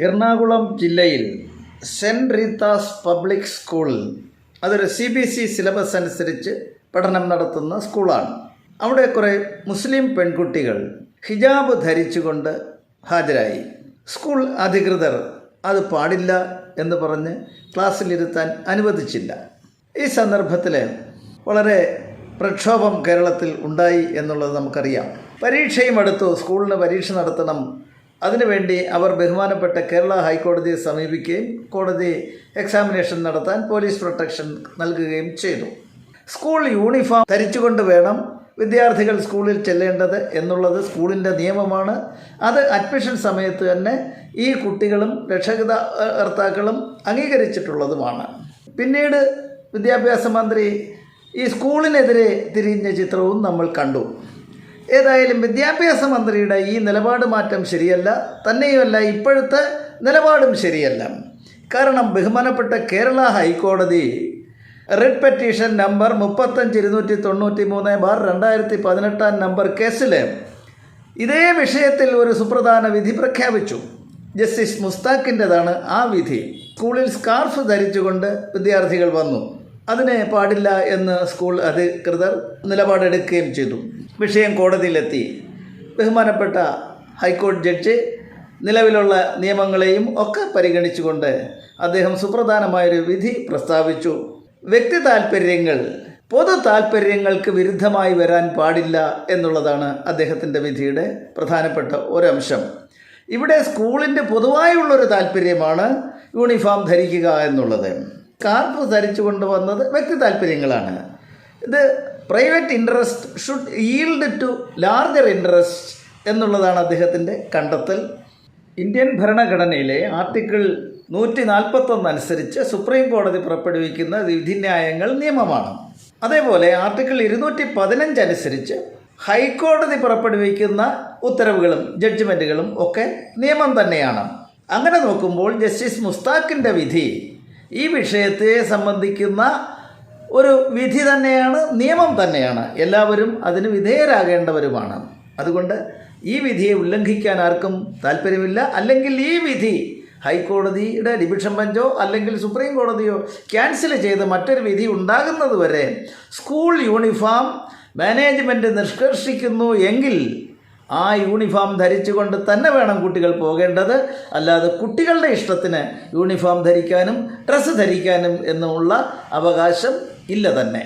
എറണാകുളം ജില്ലയിൽ cent Rita's public school അതൊരു CBSE syllabus അനുസരിച്ച് പഠനം നടത്തുന്ന സ്കൂളാണ്. അവിടെ കുറേ മുസ്ലിം പെൺകുട്ടികൾ ഹിജാബ് ധരിച്ചുകൊണ്ട് ഹാജരായി. സ്കൂൾ അധികൃതർ അത് പാടില്ല എന്ന് പറഞ്ഞ് ക്ലാസ്സിലിരുത്താൻ അനുവദിച്ചില്ല. ഈ സന്ദർഭത്തിൽ വളരെ പ്രക്ഷോഭം കേരളത്തിൽ ഉണ്ടായി എന്നുള്ളത് നമുക്കറിയാം. പരീക്ഷയും അടുത്തു, സ്കൂളിന് പരീക്ഷ നടത്തണം. അതിനുവേണ്ടി അവർ ബഹുമാനപ്പെട്ട കേരള ഹൈക്കോടതിയെ സമീപിക്കുകയും കോടതി എക്സാമിനേഷൻ നടത്താൻ പോലീസ് പ്രൊട്ടക്ഷൻ നൽകുകയും ചെയ്തു. സ്കൂൾ യൂണിഫോം ധരിച്ചുകൊണ്ട് വേണം വിദ്യാർത്ഥികൾ സ്കൂളിൽ ചെല്ലേണ്ടത് എന്നുള്ളത് സ്കൂളിൻ്റെ നിയമമാണ്. അത് അഡ്മിഷൻ സമയത്ത് തന്നെ ഈ കുട്ടികളും രക്ഷകർത്താക്കളും അംഗീകരിച്ചിട്ടുള്ളതുമാണ്. പിന്നീട് വിദ്യാഭ്യാസ മന്ത്രി ഈ സ്കൂളിനെതിരെ തിരിഞ്ഞ ചിത്രവും നമ്മൾ കണ്ടു. ഏതായാലും വിദ്യാഭ്യാസ മന്ത്രിയുടെ ഈ നിലപാട് മാറ്റം ശരിയല്ല. തന്നെയുമല്ല, ഇപ്പോഴത്തെ നിലപാടും ശരിയല്ല. കാരണം ബഹുമാനപ്പെട്ട കേരള ഹൈക്കോടതി റിട്ട് പെറ്റീഷൻ നമ്പർ 35-293/2018 നമ്പർ കേസിൽ ഇതേ വിഷയത്തിൽ ഒരു സുപ്രധാന വിധി പ്രഖ്യാപിച്ചു. ജസ്റ്റിസ് മുസ്താഖിൻ്റെതാണ് ആ വിധി. സ്കൂളിൽ സ്കാർഫ് ധരിച്ചുകൊണ്ട് വിദ്യാർത്ഥികൾ വന്നു. അതിനെ പാടില്ല എന്ന് സ്കൂൾ അധികൃതർ നിലപാടെടുക്കുകയും ചെയ്തു. വിഷയം കോടതിയിലെത്തി. ബഹുമാനപ്പെട്ട ഹൈക്കോടതി ജഡ്ജി നിലവിലുള്ള നിയമങ്ങളെയും ഒക്കെ പരിഗണിച്ചുകൊണ്ട് അദ്ദേഹം സുപ്രധാനമായൊരു വിധി പ്രസ്താവിച്ചു. വ്യക്തി താൽപ്പര്യങ്ങൾ പൊതു താൽപ്പര്യങ്ങൾക്ക് വിരുദ്ധമായി വരാൻ പാടില്ല എന്നുള്ളതാണ് അദ്ദേഹത്തിൻ്റെ വിധിയുടെ പ്രധാനപ്പെട്ട ഒരംശം. ഇവിടെ സ്കൂളിൻ്റെ പൊതുവായുള്ളൊരു താൽപ്പര്യമാണ് യൂണിഫോം ധരിക്കുക എന്നുള്ളത്. സ്കാർഫ് ധരിച്ചു കൊണ്ടുവന്നത് വ്യക്തി താൽപ്പര്യങ്ങളാണ്. ഇത് private interest should yield to larger interest എന്നുള്ളതാണ് അദ്ദേഹത്തിൻ്റെ കണ്ടെത്തൽ. ഇന്ത്യൻ ഭരണഘടനയിലെ ആർട്ടിക്കിൾ 141 അനുസരിച്ച് സുപ്രീം കോടതി പുറപ്പെടുവിക്കുന്ന വിധിന്യായങ്ങൾ നിയമമാണ്. അതേപോലെ ആർട്ടിക്കിൾ 215 അനുസരിച്ച് ഹൈക്കോടതി പുറപ്പെടുവിക്കുന്ന ഉത്തരവുകളും ജഡ്ജ്മെൻറ്റുകളും ഒക്കെ നിയമം തന്നെയാണ്. അങ്ങനെ നോക്കുമ്പോൾ ജസ്റ്റിസ് മുസ്താഖിൻ്റെ വിധി ഈ വിഷയത്തെ സംബന്ധിക്കുന്ന ഒരു വിധി തന്നെയാണ്, നിയമം തന്നെയാണ്. എല്ലാവരും അതിന് വിധേയരാകേണ്ടവരുമാണ്. അതുകൊണ്ട് ഈ വിധിയെ ഉല്ലംഘിക്കാൻ ആർക്കും താല്പര്യമില്ല. അല്ലെങ്കിൽ ഈ വിധി ഹൈക്കോടതിയുടെ ഡിവിഷൻ ബെഞ്ചോ അല്ലെങ്കിൽ സുപ്രീം കോടതിയോ ക്യാൻസൽ ചെയ്ത് മറ്റൊരു വിധി ഉണ്ടാകുന്നത് വരെ സ്കൂൾ യൂണിഫോം മാനേജ്മെൻറ്റ് നിഷ്കർഷിക്കുന്നു എങ്കിൽ ആ യൂണിഫോം ധരിച്ചുകൊണ്ട് തന്നെ വേണം കുട്ടികൾ പോകേണ്ടത്. അല്ലാതെ കുട്ടികളുടെ ഇഷ്ടത്തിന് യൂണിഫോം ധരിക്കാനും ഡ്രസ്സ് ധരിക്കാനും എന്നുള്ള അവകാശം ഇല്ല തന്നെ.